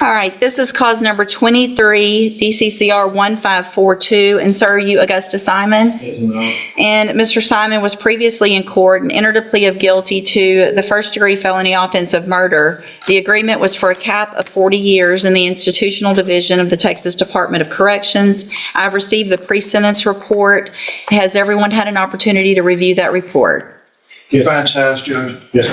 All right, this is cause number 23, DCCR 1542, and sir, are you Augusta Simon? Yes, ma'am. And Mr. Simon was previously in court and entered a plea of guilty to the first-degree felony offense of murder. The agreement was for a cap of 40 years in the institutional division of the Texas Department of Corrections. I've received the pre-sentence report. Has everyone had an opportunity to review that report? Defense has, Judge. Yes,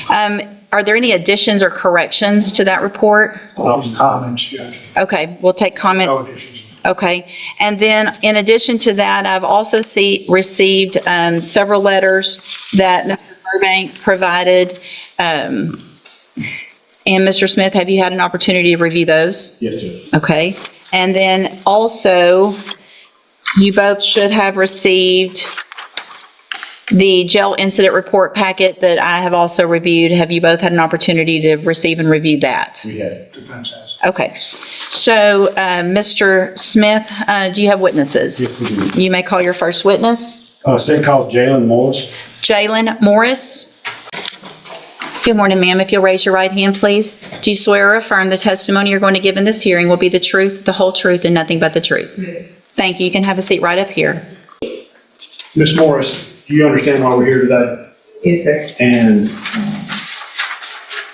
ma'am. Are there any additions or corrections to that report? Comments, Judge. Okay, we'll take comment. No additions. Okay, and then in addition to that, I've also received several letters that Mr. Burbank provided. And Mr. Smith, have you had an opportunity to review those? Yes, Judge. Okay, and then also, you both should have received the jail incident report packet that I have also reviewed. Have you both had an opportunity to receive and review that? We have. Defense has. Okay, so Mr. Smith, do you have witnesses? Yes, we do. You may call your first witness. State calls Jalen Morris. Jalen Morris. Good morning, ma'am. If you'll raise your right hand, please. Do you swear or affirm the testimony you're going to give in this hearing will be the truth, the whole truth, and nothing but the truth? Yes. Thank you. You can have a seat right up here. Ms. Morris, do you understand why we're here today? Yes, sir. And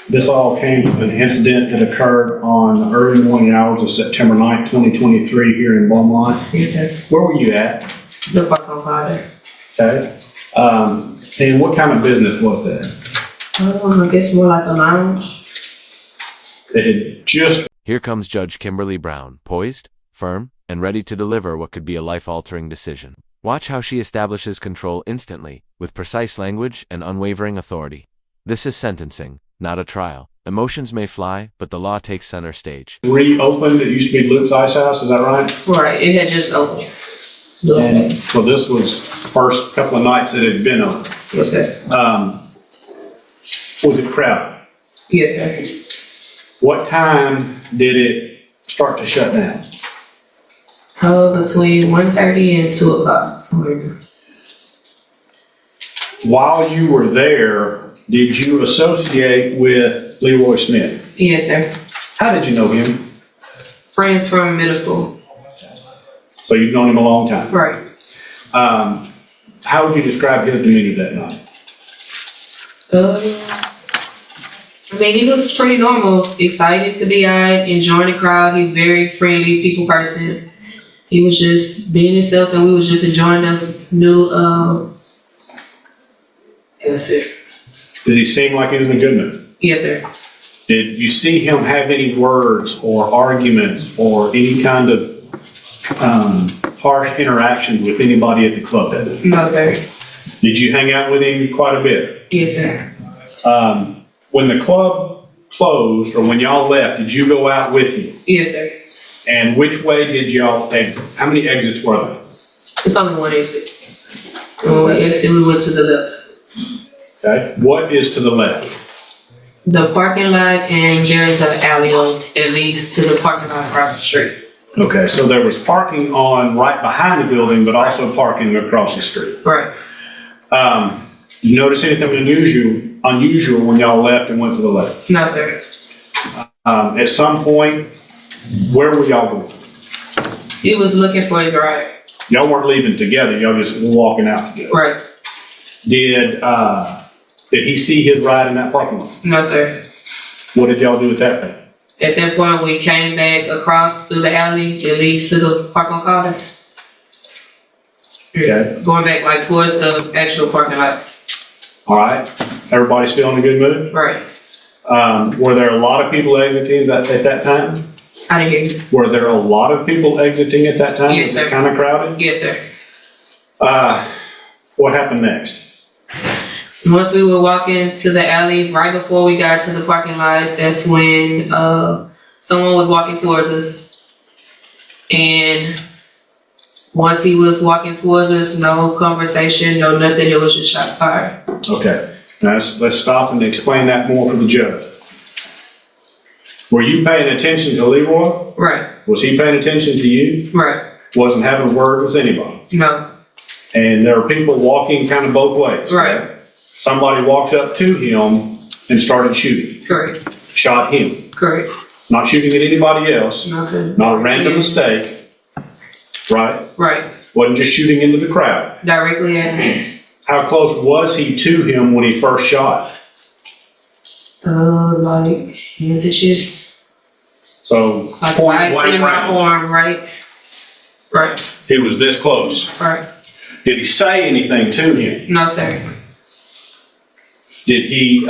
this all came from an incident that occurred on the early morning hours of September 9th, 2023 here in Beaumont. Yes, sir. Where were you at? The Buckhorn Father. Okay. And what kind of business was that? I guess more like a lounge. It had just Here comes Judge Kimberly Brown, poised, firm, and ready to deliver what could be a life-altering decision. Watch how she establishes control instantly, with precise language and unwavering authority. This is sentencing, not a trial. Emotions may fly, but the law takes center stage. reopened. It used to be Luke's Ice House, is that right? Right, it had just opened. And so this was first couple of nights that it had been open. Yes, sir. Was it crowded? Yes, sir. What time did it start to shut down? Between 1:30 and 2 o'clock. Somewhere. While you were there, did you associate with Leroy Smith? Yes, sir. How did you know him? Friends from middle school. So you've known him a long time. Right. How would you describe his demeanor that night? I mean, he was pretty normal, excited to be out, enjoying the crowd. He's very friendly, people person. He was just being himself, and we was just enjoying the new, yes, sir. Did he seem like he was in a good mood? Yes, sir. Did you see him have any words or arguments or any kind of harsh interactions with anybody at the club that day? No, sir. Did you hang out with him quite a bit? Yes, sir. When the club closed or when y'all left, did you go out with him? Yes, sir. And which way did y'all exit? How many exits were there? It's only one exit. When we exited, we went to the left. Okay. What is to the left? The parking lot, and there is an alley that leads to the parking lot across the street. Okay, so there was parking on right behind the building, but also parking across the street. Right. You notice anything unusual when y'all left and went to the left? No, sir. At some point, where were y'all going? He was looking for his ride. Y'all weren't leaving together, y'all just were walking out together. Right. Did he see his ride in that parking lot? No, sir. What did y'all do at that point? At that point, we came back across through the alley that leads to the parking lot. Okay. Going back like towards the actual parking lot. All right, everybody still in a good mood? Right. Were there a lot of people exiting at that time? I didn't hear you. Were there a lot of people exiting at that time? Yes, Was sir. it kind of crowded? Yes, sir. What happened next? Once we were walking to the alley, right before we got to the parking lot, that's when someone was walking towards us. And once he was walking towards us, no conversation, no nothing, it was just shots fired. Okay, now let's stop and explain that more for the judge. Were you paying attention to Leroy? Right, Was he paying attention to you? right. Wasn't having a word with anybody? No, And there are people walking kind of both ways? right, Somebody walks up to him and started shooting, correct, shot him. correct. Not shooting at anybody else, Nothing. not a random mistake, right? Right. Wasn't just shooting into the crowd. Directly at me. How close was he to him when he first shot? Like, hand to chest. So, Like, point right blank in my range. arm, right? Right. He was this close. Right. Did he say anything to him? No, sir. Did he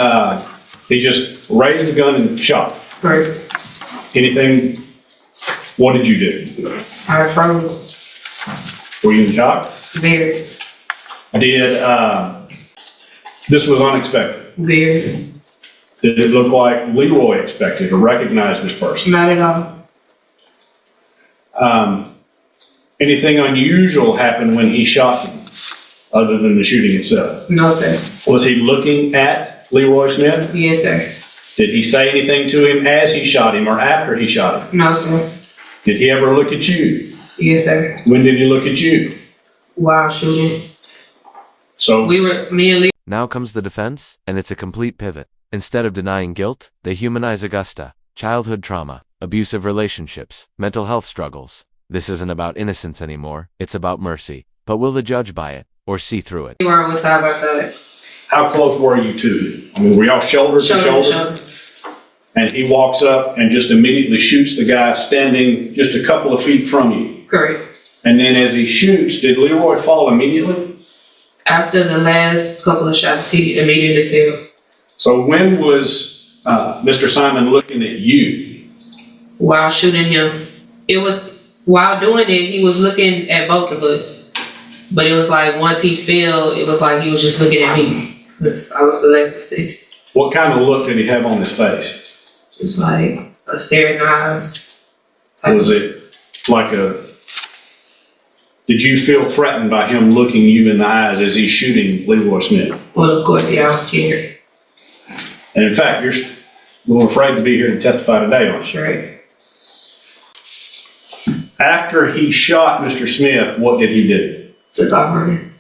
just raised the gun and shot? Right. Anything? What did you do? I froze. Were you in shock? Very. Did, this was unexpected. Very. Did it look like Leroy expected or recognized this person? Not at all. Anything unusual happened when he shot him, other than the shooting itself? No, sir. Was he looking at Leroy Smith? Yes, sir. Did he say anything to him as he shot him or after he shot him? No, sir. Did he ever look at you? Yes, sir. When did he look at you? While shooting. So, Me and Lee. Now comes the defense, and it's a complete pivot. Instead of denying guilt, they humanize Augusta, childhood trauma, abusive relationships, mental health struggles. This isn't about innocence anymore, it's about mercy. But will the judge buy it, or see through it? We were side by side. how close were you to him? I mean, were y'all shoulder to Shoulder to shoulder? shoulder. And he walks up and just immediately shoots the guy standing just a couple of feet from you. Correct. And then as he shoots, did Leroy fall immediately? After the last couple of shots, he immediately fell. So when was Mr. Simon looking at you? While shooting him. It was, while doing it, he was looking at both of us. But it was like, once he fell, it was like he was just looking at me. 'Cause I was the last to see. What kind of look did he have on his face? It was like a stare in the eyes. Was it like did you feel threatened by him looking you in the eyes as he's shooting Leroy Smith? Well, of course, yeah, I was scared. And in fact, you're a little afraid to be here to testify today, aren't you? Right. After he shot Mr. Smith, what did he do? Took off running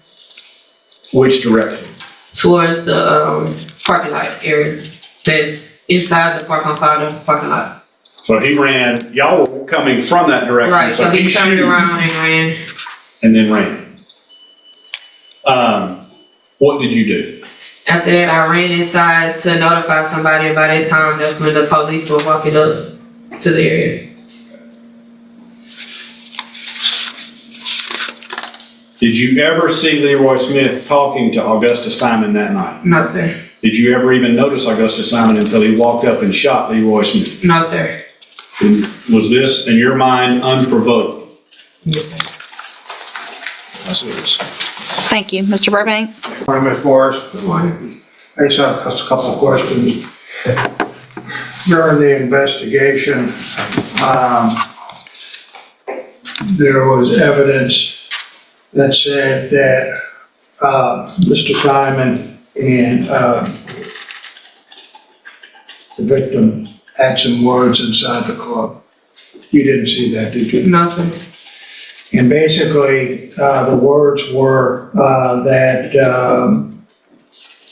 Which direction? towards the parking lot area that's inside the parking lot. So he ran, y'all were coming from that direction. Right, so he turned shoots around and ran. and then ran. What did you do? After that, I ran inside to notify somebody, and by that time, that's when the police were walking up to the area. Did you ever see Leroy Smith talking to Augusta Simon that night? No, sir. Did you ever even notice Augusta Simon until he walked up and shot Leroy Smith? No, sir. Was this, in your mind, unprovoked? Yes, sir. Yes, it is. Thank you. Mr. Burbank? Morning, Ms. Morris. Good morning. I just have a couple of questions. During the investigation, there was evidence that said that Mr. Simon and the victim had some words inside the club. You didn't see that, did you? No, sir. And basically, the words were that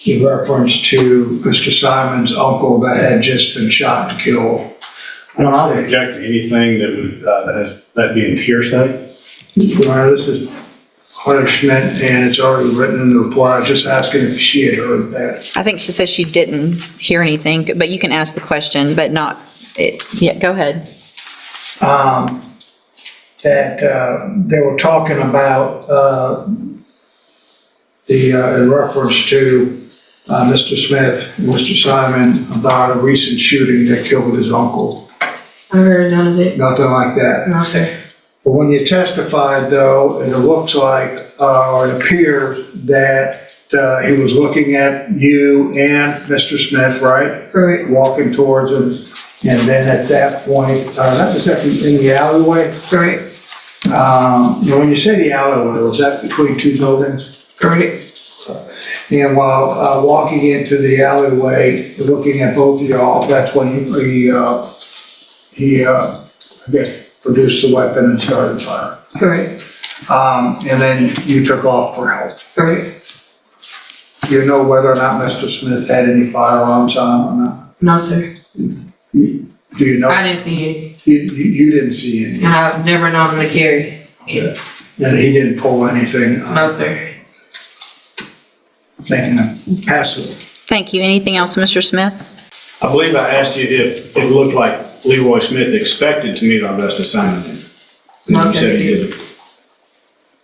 in reference to Mr. Simon's uncle that had just been shot and killed. I don't object to anything that would, that being hearsay. This is punishment, and it's already written in the report. I was just asking if she had heard that. I think she says she didn't hear anything, but you can ask the question, but not, yeah, go ahead. That they were talking about in reference to Mr. Smith, Mr. Simon, about a recent shooting that killed his uncle. I heard none of it. Nothing like that. No, sir. But when you testified, though, it looks like, or it appears that he was looking at you and Mr. Smith, right? Correct. Walking towards him, and then at that point, that was in the alleyway. Correct. When you say the alleyway, was that between two buildings? Correct. And while walking into the alleyway, looking at both of y'all, that's when he I guess, produced the weapon and started firing. Correct. And then you took off for help. Correct. Do you know whether or not Mr. Smith had any firearms on him or not? No, sir. Do you know? I didn't see it. You didn't see any, I've never known him to carry it. and he didn't pull anything. No, sir. Thank you. Pass it. Thank you. Anything else, Mr. Smith? I believe I asked you if it looked like Leroy Smith expected to meet arrest assignment. No, And you sir, said he he did.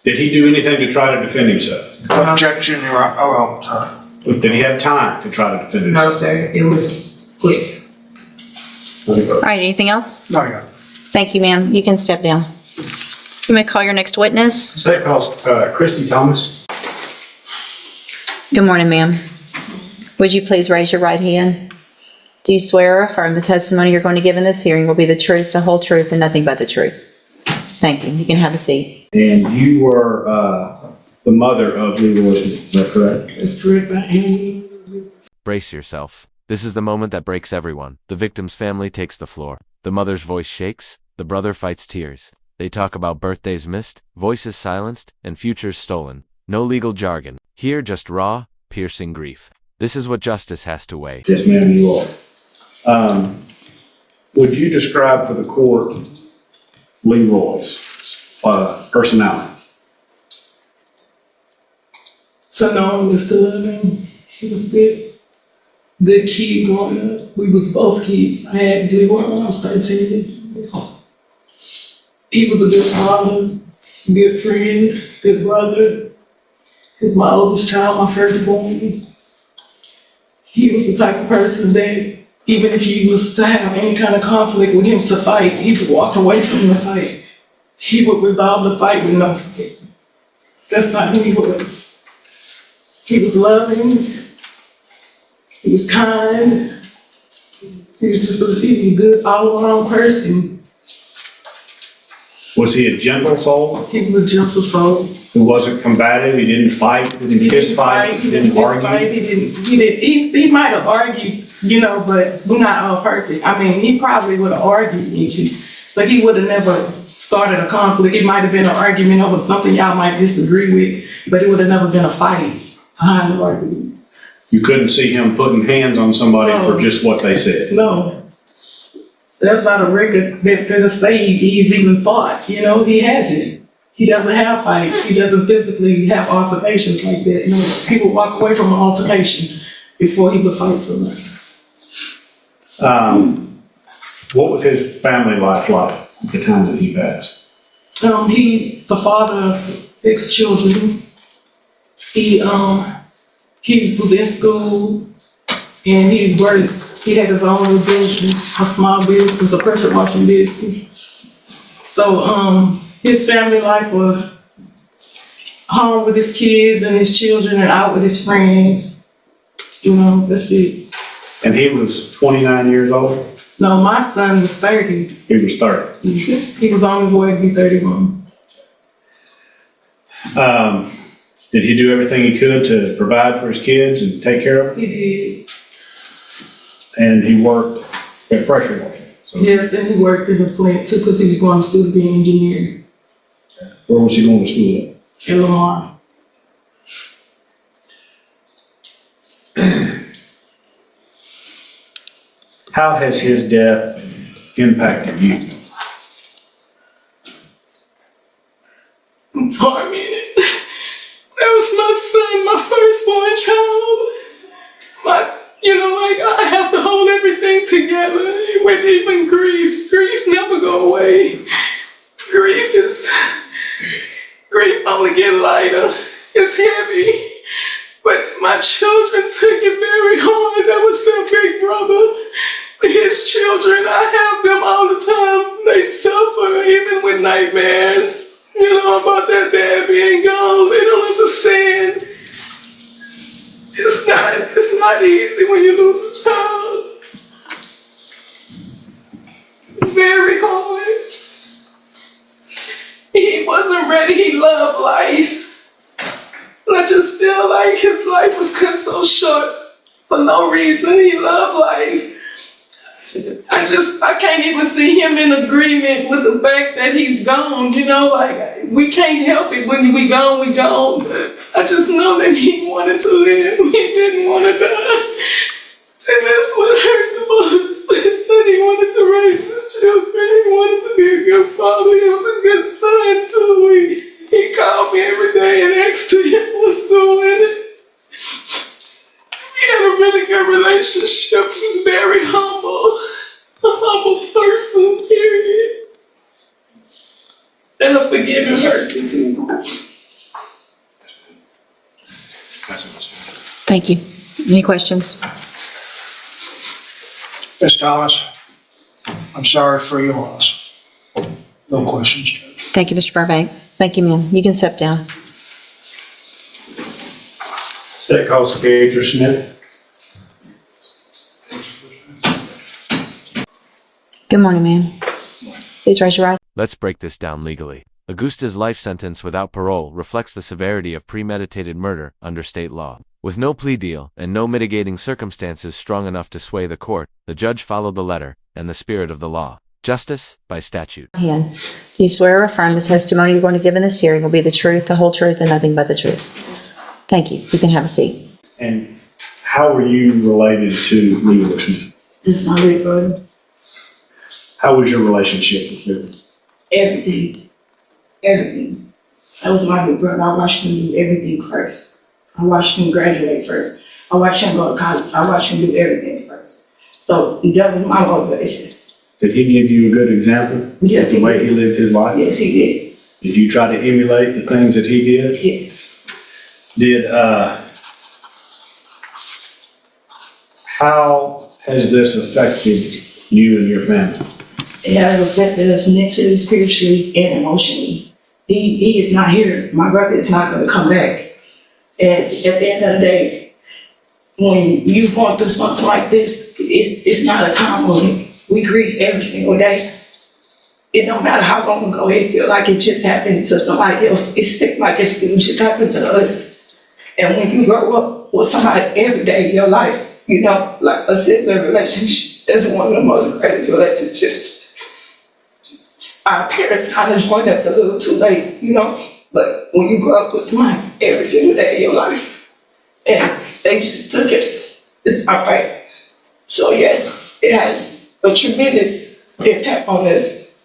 Did he do anything to try to defend himself? Objection, Your Honor. Oh, sorry. Did he have time to try to defend No, himself? sir. It was quick. All right, anything else? No, Your Honor. Thank you, ma'am. You can step down. You may call your next witness. State calls Christy Thomas. Good morning, ma'am. Would you please raise your right hand? Do you swear or affirm the testimony you're going to give in this hearing will be the truth, the whole truth, and nothing but the truth? Thank you. You can have a seat. And you were the mother of Leroy Smith, is that correct? That's correct. I am. Brace yourself. This is the moment that breaks everyone. The victim's family takes the floor. The mother's voice shakes. The brother fights tears. They talk about birthdays missed, voices silenced, and futures stolen. No legal jargon. Here, just raw, piercing grief. This is what justice has to weigh. Yes, ma'am, you are. Would you describe for the court Leroy's personality? To know him is to love him. He was good kid growing up. We was both kids. I had Leroy when I was 13. He was a good father, good friend, good brother. He's my oldest child, my firstborn. He was the type of person that even if you was to have any kind of conflict with him to fight, he would walk away from the fight. He would resolve the fight with no fight. That's not who he was. He was loving. He was kind. He was a good all-around person. Was he a gentle soul He was a gentle soul. who wasn't combative? He didn't fight, didn't fist fight, He didn't fist fight. argue? He might have argued, but we're not all perfect. I mean, he probably would have argued with you, but he would have never started a conflict. It might have been an argument over something y'all might disagree with, but it would have never been a fight behind the argument. You couldn't see him putting hands on somebody for just what they said. No. That's not a record that could have say he's even fought. He hasn't. He doesn't have fights. He doesn't physically have altercations like that. He would walk away from an altercation before he would fight somebody. What was his family life like at the time that he passed? He's the father of 6 children. He was in school and he worked. He had his own little business, a small business, a pressure washing business. So his family life was home with his kids and his children and out with his friends. That's it. And he was 29 years old? No, my son was 30. He was 30. He was on his way to be 31. Did he do everything he could to provide for his kids and take care of them? He did. And he worked at pressure washing. So Yes, and he worked in the plant too because he was going to school to be an engineer where was he going to school at? in Lamar. How has his death impacted you? I'm tormented. That was my son, my firstborn child. I have to hold everything together with even grief. Grief never go away. Grief only get lighter. It's heavy. But my children took it very hard. That was their big brother. His children, I have them all the time. They suffer even with nightmares. About their dad being gone. They don't understand. It's not easy when you lose a child. It's very hard. He wasn't ready. He loved life. And I just feel like his life was cut so short for no reason. He loved life. I can't even see him in agreement with the fact that he's gone, we can't help it. When we gone, we gone. But I just know that he wanted to live. He didn't want to die. And that's what hurt the most. That he wanted to raise his children. He wanted to be a good father. He was a good son too. He called me every day and asked me how I was doing. We had a really good relationship. He was very humble. A humble person, period. And a forgiving person too. Thank you. Any questions? Ms. Thomas, I'm sorry for your loss. No questions, Judge. Thank you, Mr. Burbank. Thank you, ma'am. You can step down. State call Scager Smith. Good morning, ma'am. Please raise your right. Let's break this down legally. Augusta's life sentence without parole reflects the severity of premeditated murder under state law. With no plea deal and no mitigating circumstances strong enough to sway the court, the judge followed the letter and the spirit of the law. Justice by statute. Hand. Do you swear or affirm the testimony you're going to give in this hearing will be the truth, the whole truth, and nothing but the truth? Thank you. You can have a seat. And how were you related to Leroy Smith? It's not really good. How was your relationship with him? Everything. Everything. That was my big brother. I watched him do everything first. I watched him graduate first. I watched him go to college. I watched him do everything first. So that was my motivation. Did he give you a good example? Yes, of the he way did. he lived his life? Yes, he did. Did you try to emulate the things that he did? Yes. How has this affected you and your family? It has affected us mentally, spiritually, and emotionally. He is not here. My brother is not going to come back. And at the end of the day, when you're going through something like this, it's not a time limit. We grieve every single day. It don't matter how long ago it feel like it just happened to somebody else. It seems like it just happened to us. And when you grow up with somebody every day in your life, you know, like a sibling relationship, that's one of the most greatest relationships. Our parents kind of joined us a little too late, you know, but when you grow up with somebody every single day in your life, and they just took it, it's not right. So yes, it has a tremendous impact on us.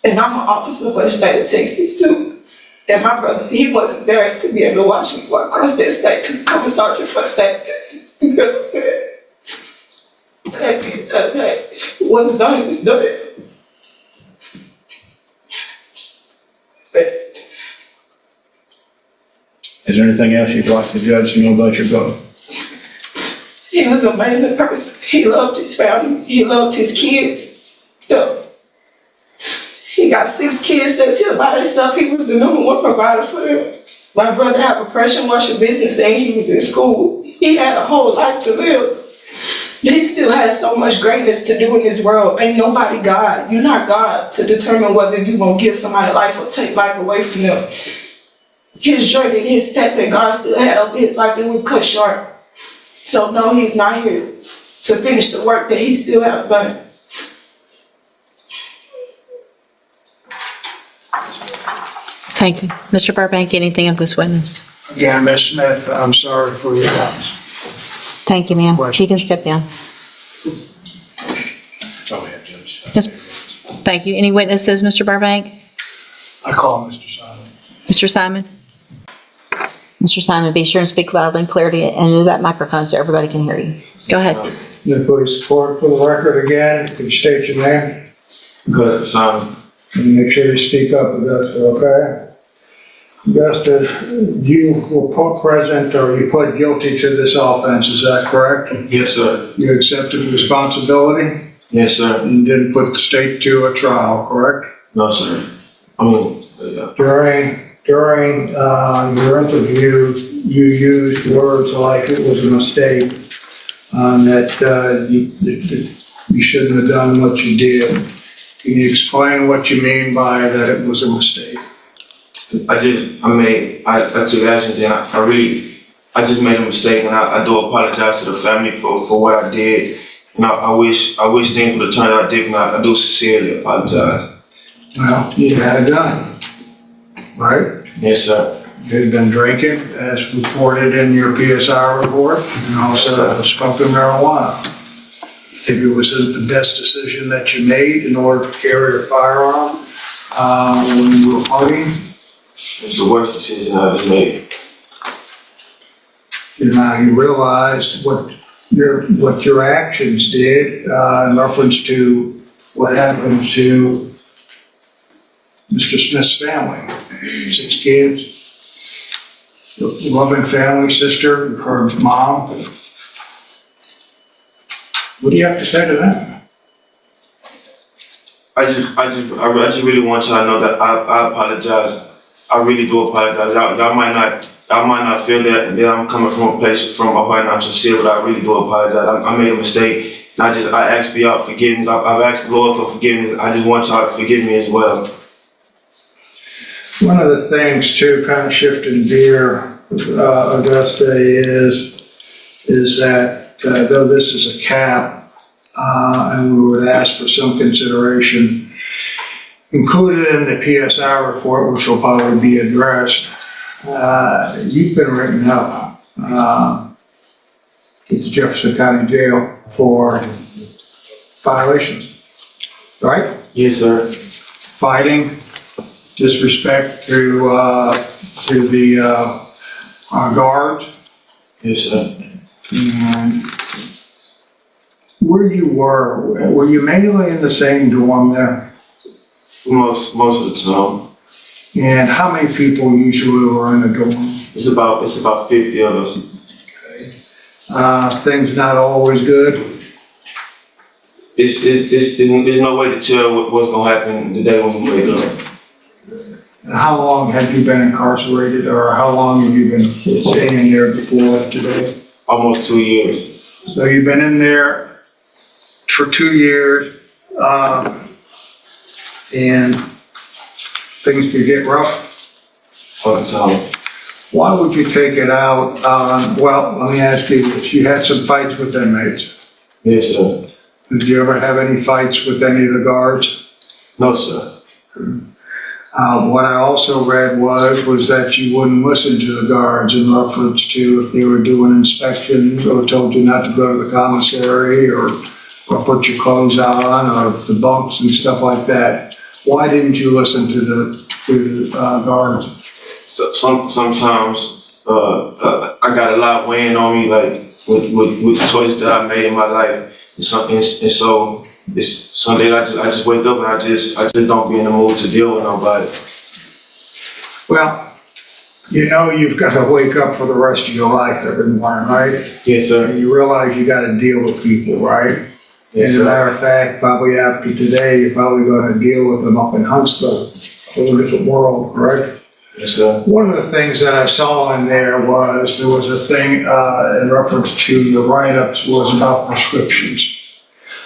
And I'm an officer for the state of Texas too. And my brother, he wasn't there to be able to watch me walk across that state to become a sergeant for the state of Texas. You know what I'm saying? But at the end of the day, what's done is done. But Is there anything else you'd like the judge to know about your brother? he was an amazing person. He loved his family. He loved his kids. Yeah. He got 6 kids that's here by himself. He was the #1 provider for them. My brother had a pressure washer business and he was in school. He had a whole life to live. He still has so much greatness to do in this world. Ain't nobody God. You're not God to determine whether you're going to give somebody life or take life away from them. His journey, his path that God still had of his life, it was cut short. So no, he's not here to finish the work that he still has done. Thank you. Mr. Burbank, anything of this witness? Again, Ms. Smith, I'm sorry for your loss. Thank you, ma'am. Question. You can step down. Go ahead, Judge. Yes. Thank you. Any witnesses, Mr. Burbank? I call Mr. Simon. Mr. Simon? Mr. Simon, be sure and speak loudly and clearly and into that microphone so everybody can hear you. Go ahead. The police report for the record again. Could you state your name? Augusta Simon. And make sure you speak up, Augusta, okay? Augusta, you were present or you pled guilty to this offense, is that correct? Yes, sir. You accepted responsibility Yes, sir. and didn't put the state to a trial, correct? No, sir. Yeah. During your interview, you used words like it was a mistake, that you shouldn't have done what you did. Can you explain what you mean by that it was a mistake? I took actions and I just made a mistake, and I do apologize to the family for what I did. And I wish things would have turned out different. I do sincerely apologize. Well, you had a gun, right? Yes, sir. had been drinking, as reported in your PSI report, and also smoking marijuana. Think it was the best decision that you made in order to carry a firearm when you were partying? It's the worst decision I ever made. Now you realized what your actions did in reference to what happened to Mr. Smith's family. 6 kids, loving family, sister, her mom. What do you have to say to that? I just really want y'all to know that I apologize. I really do apologize. Y'all might not feel that I'm coming from a place from my heart and I'm sincere, but I really do apologize. I made a mistake. And I asked for y'all forgiveness. I've asked the Lord for forgiveness. I just want y'all to forgive me as well. One of the things too, kind of shifting gear, Augusta, is that though this is a cap, and we would ask for some consideration included in the PSI report, which will probably be addressed, you've been written up to the Jefferson County Jail for violations, right? Yes, sir. Fighting, disrespect to the guards. Yes, sir. And where you were you mainly in the same dorm there? Most of the time. And how many people usually were in the dorm? It's about 50 of us. Things not always good. There's no way to tell what's gonna happen the day when we wake up. And how long have you been incarcerated, or how long have you been staying there before today? Almost 2 years. So you've been in there for 2 years, and things could get rough. All the time. Why would you take it out on, well, let me ask you this, you had some fights with inmates. Yes, sir. Did you ever have any fights with any of the guards? No, sir. What I also read was that you wouldn't listen to the guards in reference to if they were doing inspections or told you not to go to the commissary or put your clothes on or the bunks and stuff like that. Why didn't you listen to the guards? So sometimes I got a lot weighing on me, like with the choices that I made in my life. And so it's some days I just wake up and I just don't be in the mood to deal with nobody. Well, you know you've got to wake up for the rest of your life every morning, right? Yes, sir. And you realize you got to deal with people, right? Yes, As a sir. matter of fact, probably after today, you're probably going to deal with them up in Huntsville, a whole different world, right? Yes, sir. One of the things that I saw in there was a thing in reference to the write-ups was about prescriptions.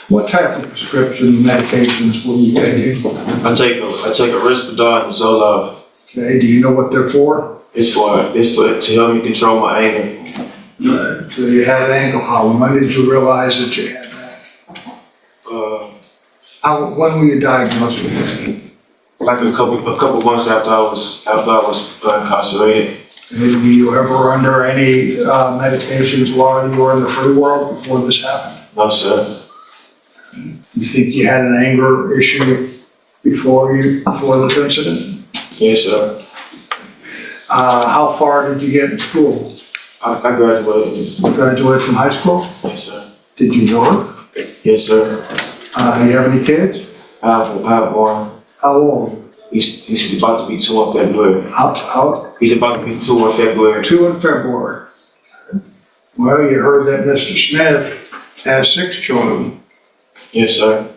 What type of prescription medications were you taking? I take a Risperdal and Zoloft. Okay, do you know what they're for? It's for to help me control my anger. So you had an ankle problem. When did you realize that you had that? When were you diagnosed with that? Like a couple months after I was incarcerated. And were you ever under any medications while you were in the free world before this happened? No, sir. You think you had an anger issue before this incident? Yes, sir. How far did you get in school? I graduated. You graduated from high school? Yes, sir. Did you work? Yes, sir. Do you have any kids? I have one. How old? He's about to be 2 in February. How? He's about to be 2 in February. 2 in February. Well, you heard that Mr. Smith has 6 children. Yes, sir.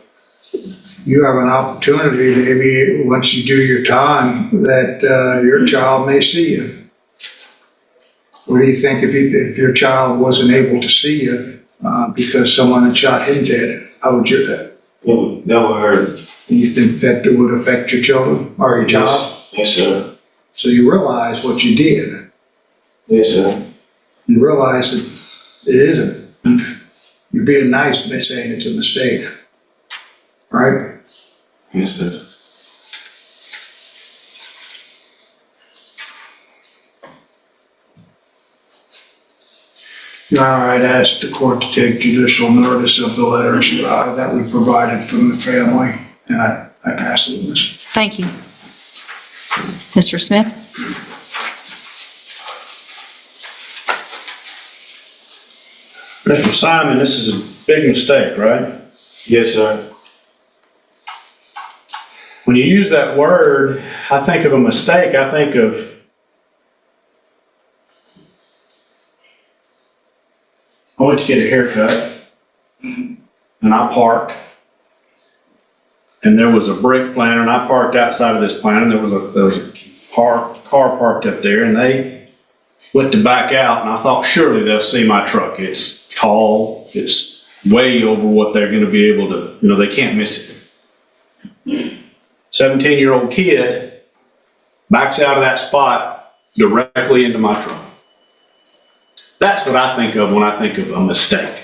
You have an opportunity, maybe once you do your time, that your child may see you. What do you think if your child wasn't able to see you because someone had shot him dead? How would you do that? That would hurt. Do you think that would affect your children or your child? Yes, sir. So you realize what you did. Yes, sir. You realize that it isn't. You're being nice by saying it's a mistake. Right? Yes, sir. Your Honor, I'd ask the court to take judicial notice of the letters that we provided from the family, and I pass the witness. Thank you. Mr. Smith? Mr. Simon, this is a big mistake, right? Yes, sir. When you use that word, I think of a mistake, I think of I went to get a haircut, and I parked, and there was a brick plant, and I parked outside of this plant, and there was a car parked up there, and they went to back out, and I thought, surely they'll see my truck. It's tall, it's way over what they're gonna be able to, they can't miss it. 17-year-old kid backs out of that spot directly into my truck. That's what I think of when I think of a mistake.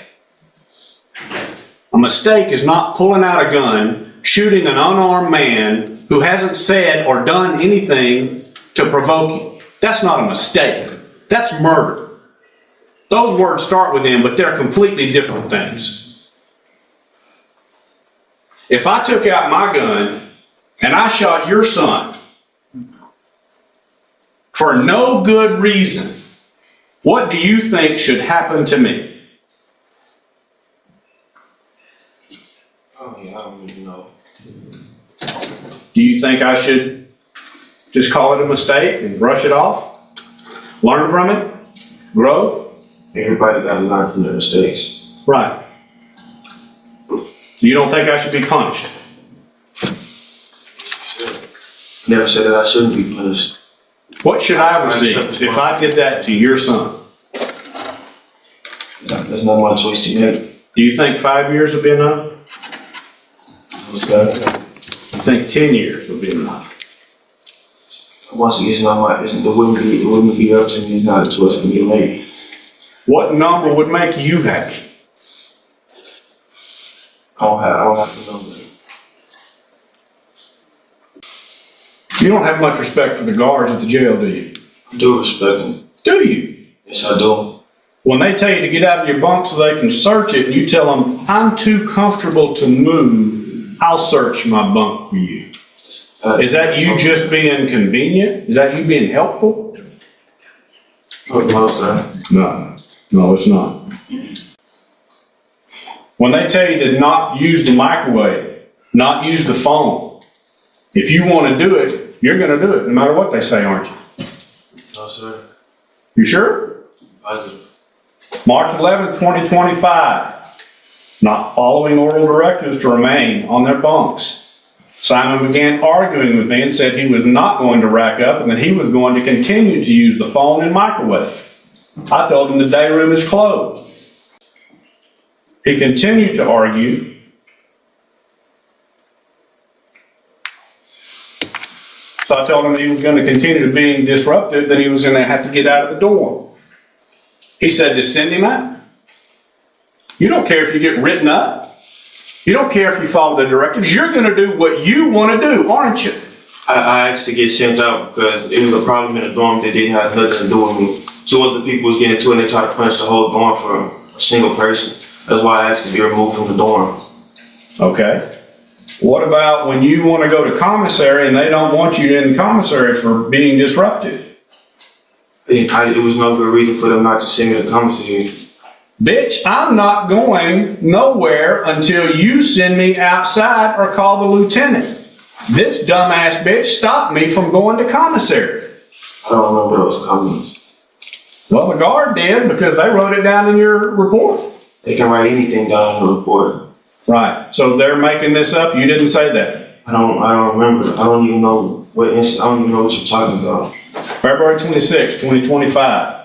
A mistake is not pulling out a gun, shooting an unarmed man who hasn't said or done anything to provoke you. That's not a mistake. That's murder. Those words start with M, but they're completely different things. If I took out my gun and I shot your son for no good reason, what do you think should happen to me? Oh, yeah, I don't even know. Do you think I should just call it a mistake and brush it off? Learn from it? Grow? Everybody got to learn from their mistakes. Right. You don't think I should be punished? Never said that I shouldn't be punished. What should I receive if I did that to your son? There's not my choice to make. Do you think 5 years would be enough? Okay. You think 10 years would be enough? Once again, it wouldn't be up to me. It's not a choice for me to make. What number would make you happy? I don't have the number. You don't have much respect for the guards at the jail, do you? I do respect them. Do you? Yes, I do. When they tell you to get out of your bunk so they can search it, and you tell them, I'm too comfortable to move, I'll search my bunk for you. Is that you just being convenient? Is that you being helpful? No, sir. No, it's not. When they tell you to not use the microwave, not use the phone, if you want to do it, you're going to do it no matter what they say, aren't you? No, sir. You sure? Positive. March 11, 2025. Not following oral directives to remain on their bunks. Simon began arguing with me and said he was not going to rack up and that he was going to continue to use the phone and microwave. I told him the day room is closed. He continued to argue. So I told him that he was going to continue to be disruptive, that he was going to have to get out of the door. He said to send him out. You don't care if you get written up. You don't care if you follow the directives. You're going to do what you want to do, aren't you? I asked to get sent out because it was a problem in the dorm that didn't have nothing to do with me. Two other people was getting into it and they tried to punch the whole dorm for a single person. That's why I asked to be removed from the dorm. Okay. What about when you want to go to commissary and they don't want you in commissary for being disruptive? It was no good reason for them not to send me to commissary. Bitch, I'm not going nowhere until you send me outside or call the lieutenant. This dumbass bitch stopped me from going to commissary. I don't remember those comments. Well, the guard did because they wrote it down in your report. They can write anything down in the report. Right. So they're making this up. You didn't say that. I don't remember. I don't even know what you're talking about. February 26, 2025.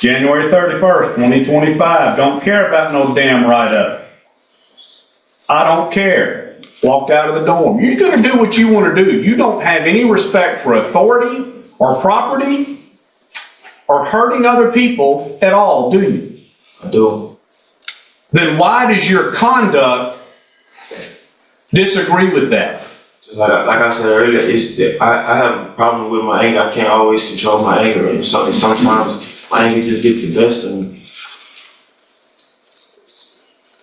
January 31st, 2025. Don't care about no damn write-up. I don't care. Walked out of the dorm. You're going to do what you want to do. You don't have any respect for authority or property or hurting other people at all, do you? I do. Then why does your conduct disagree with that? Like I said earlier, I have a problem with my anger. I can't always control my anger, and sometimes my anger just gets the best of me.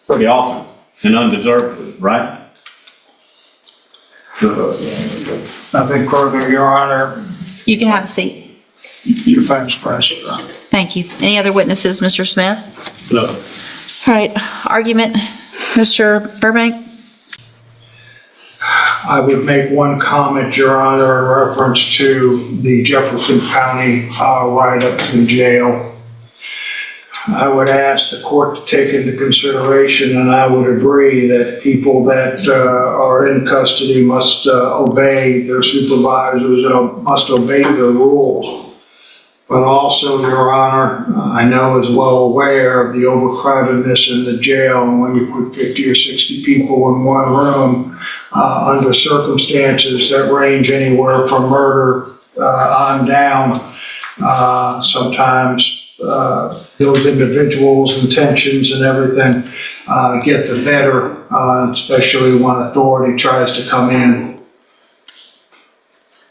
pretty often and undeservedly, right? Nothing further, Your Honor. You can have a seat. Defense press. Thank you. Any other witnesses, Mr. Smith? No. All right, argument, Mr. Burbank? I would make one comment, Your Honor, in reference to the Jefferson County write-up in jail. I would ask the court to take into consideration, and I would agree that people that are in custody must obey their supervisors and must obey their rules. But also, Your Honor, I know is well aware of the overcrowdedness in the jail, and when you put 50 or 60 people in one room, under circumstances that range anywhere from murder on down, sometimes those individuals' intentions and everything get the better, especially when authority tries to come in.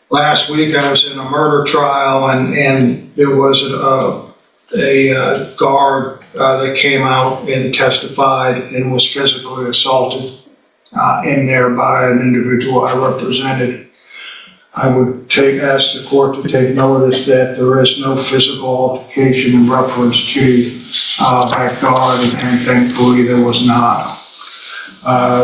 Last week, I was in a murder trial, and there was a guard that came out and testified and was physically assaulted in there by an individual I represented. I would ask the court to take notice that there is no physical altercation in reference to that guard, and thankfully there was not.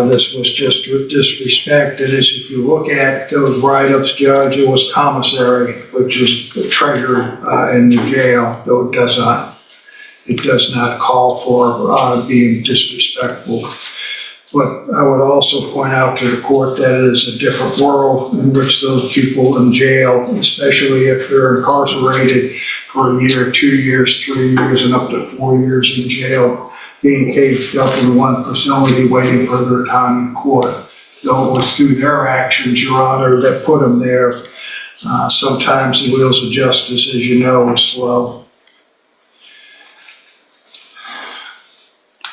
This was just disrespect, and as if you look at those write-ups, Judge, it was commissary, which is treasured in the jail, though it does not call for being disrespectful. But I would also point out to the court that it is a different world in which those people in jail, especially if they're incarcerated for a year, 2 years, 3 years, and up to 4 years in jail, being caged up in one facility waiting for their time in court. Though it was through their actions, Your Honor, that put them there. Sometimes the wheels of justice, as you know, is slow.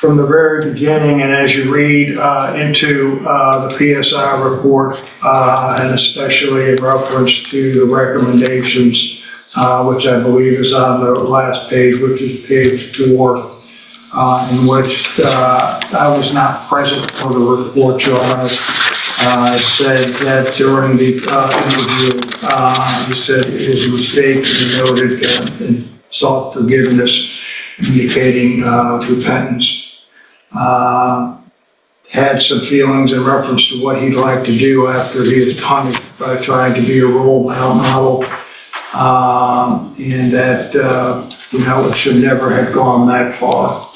From the very beginning, and as you read into the PSI report, and especially in reference to the recommendations, which I believe is on the last page, which is page 4, in which I was not present for the report, Your Honor. Said that during the interview, he said his mistake, and he noted and sought forgiveness, indicating repentance. Had some feelings in reference to what he'd like to do after he was punished by trying to be a role model, and that, it should never have gone that far.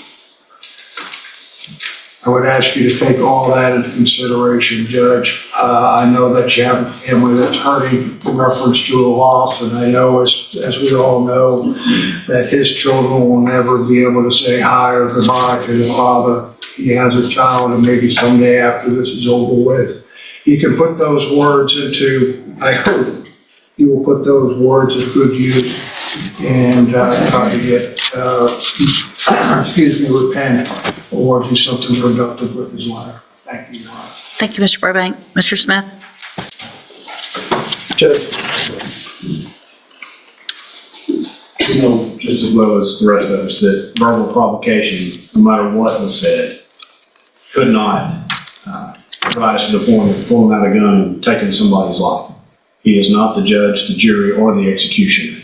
I would ask you to take all that into consideration, Judge. I know that you have a family that's hurting in reference to a loss, and I know, as we all know, that his children will never be able to say hi or goodbye to their father. He has a child, and maybe someday after this is over with, he can put those words into, I hope, he will put those words to good use and try to get, repent or do something productive with his life. Thank you, Your Honor. Thank you, Mr. Burbank. Mr. Smith? Judge. You know just as well as the rest of us that verbal provocation, no matter what was said, could not rise to the point of pulling out a gun and taking somebody's life. He is not the judge, the jury, or the executioner.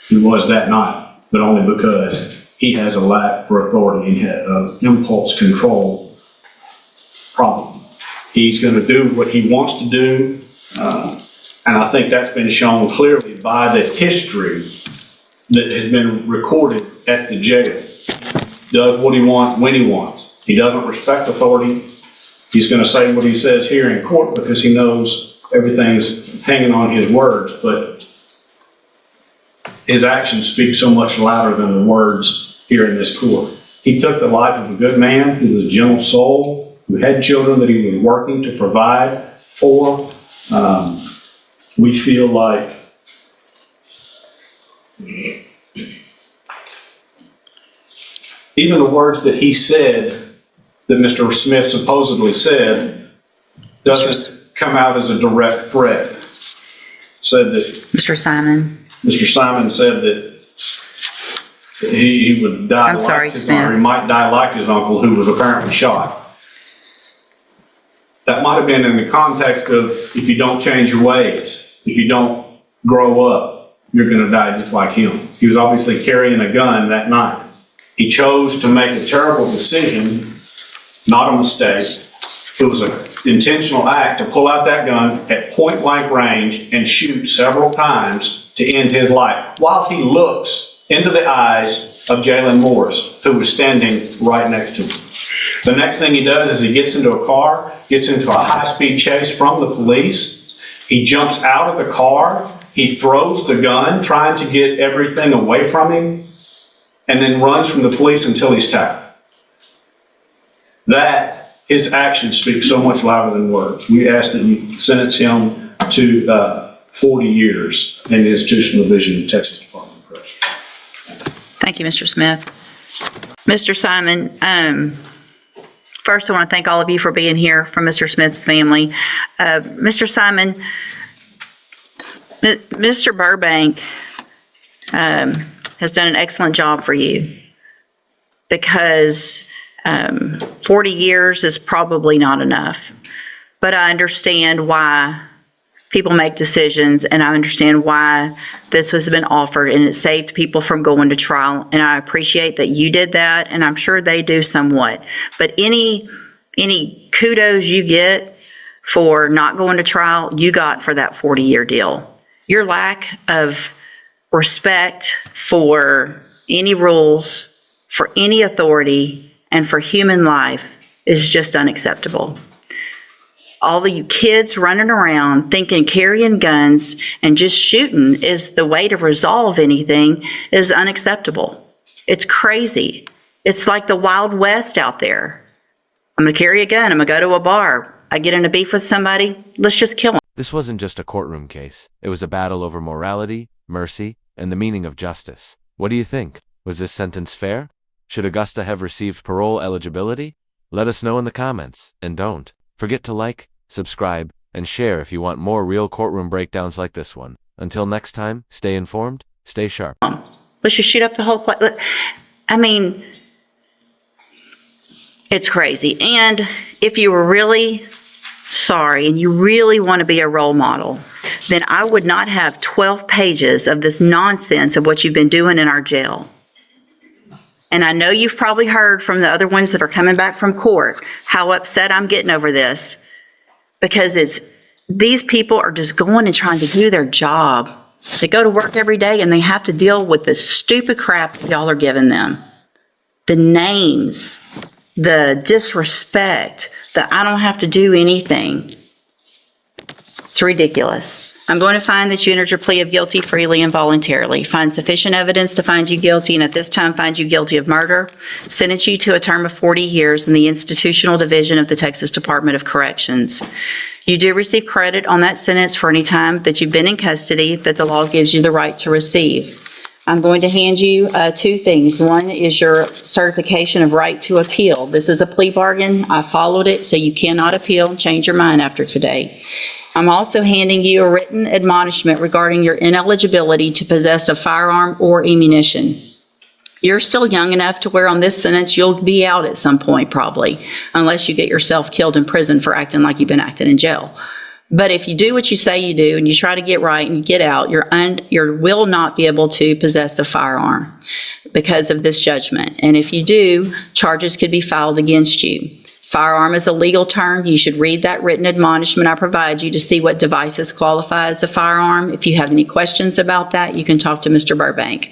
He was that night, but only because he has a lack for authority and impulse control problem. He's going to do what he wants to do, and I think that's been shown clearly by the history that has been recorded at the jail. Does what he wants when he wants. He doesn't respect authority. He's going to say what he says here in court because he knows everything's hanging on his words, but his actions speak so much louder than the words here in this court. He took the life of a good man who was a gentle soul, who had children that he was working to provide for. We feel like even the words that he said, that Mr. Smith supposedly said, doesn't come out as a direct threat. Said that Mr. Simon? Mr. Simon said that He would die I'm sorry, like his uncle, or he Smith. might die like his uncle, who was apparently shot. That might have been in the context of, if you don't change your ways, if you don't grow up, you're gonna die just like him. He was obviously carrying a gun that night. He chose to make a terrible decision, not a mistake. It was an intentional act to pull out that gun at point blank range and shoot several times to end his life, while he looks into the eyes of Jalen Morris, who was standing right next to him. The next thing he does is he gets into a car, gets into a high-speed chase from the police. He jumps out of the car. He throws the gun, trying to get everything away from him, and then runs from the police until he's tackled. His actions speak so much louder than words. We ask that you sentence him to 40 years in the institutional division of Texas Department of Corrections. Thank you, Mr. Smith. Mr. Simon, first I want to thank all of you for being here from Mr. Smith's family. Mr. Simon, Mr. Burbank has done an excellent job for you, because 40 years is probably not enough. But I understand why people make decisions, and I understand why this has been offered, and it saved people from going to trial. And I appreciate that you did that, and I'm sure they do somewhat. But any kudos you get for not going to trial, you got for that 40-year deal. Your lack of respect for any rules, for any authority, and for human life is just unacceptable. All of you kids running around thinking carrying guns and just shooting is the way to resolve anything is unacceptable. It's crazy. It's like the Wild West out there. I'm going to carry a gun. I'm going to go to a bar. I get in a beef with somebody. Let's just kill them. This wasn't just a courtroom case. It was a battle over morality, mercy, and the meaning of justice. What do you think? Was this sentence fair? Should Augusta have received parole eligibility? Let us know in the comments, and don't forget to like, subscribe, and share if you want more real courtroom breakdowns like this one. Until next time, stay informed, stay sharp. Let's just shoot up the whole place. I mean, it's crazy. And if you were really sorry and you really want to be a role model, then I would not have 12 pages of this nonsense of what you've been doing in our jail. And I know you've probably heard from the other ones that are coming back from court how upset I'm getting over this, because these people are just going and trying to do their job. They go to work every day and they have to deal with the stupid crap y'all are giving them. The names, the disrespect, the I don't have to do anything. It's ridiculous. I'm going to find that you entered your plea of guilty freely and voluntarily, find sufficient evidence to find you guilty, and at this time find you guilty of murder, sentence you to a term of 40 years in the institutional division of the Texas Department of Corrections. You do receive credit on that sentence for any time that you've been in custody that the law gives you the right to receive. I'm going to hand you two things. One is your certification of right to appeal. This is a plea bargain. I followed it, so you cannot appeal and change your mind after today. I'm also handing you a written admonishment regarding your ineligibility to possess a firearm or ammunition. You're still young enough to where on this sentence you'll be out at some point probably, unless you get yourself killed in prison for acting like you've been acting in jail. But if you do what you say you do and you try to get right and you get out, you will not be able to possess a firearm because of this judgment. And if you do, charges could be filed against you. Firearm is a legal term. You should read that written admonishment I provide you to see what devices qualify as a firearm. If you have any questions about that, you can talk to Mr. Burbank.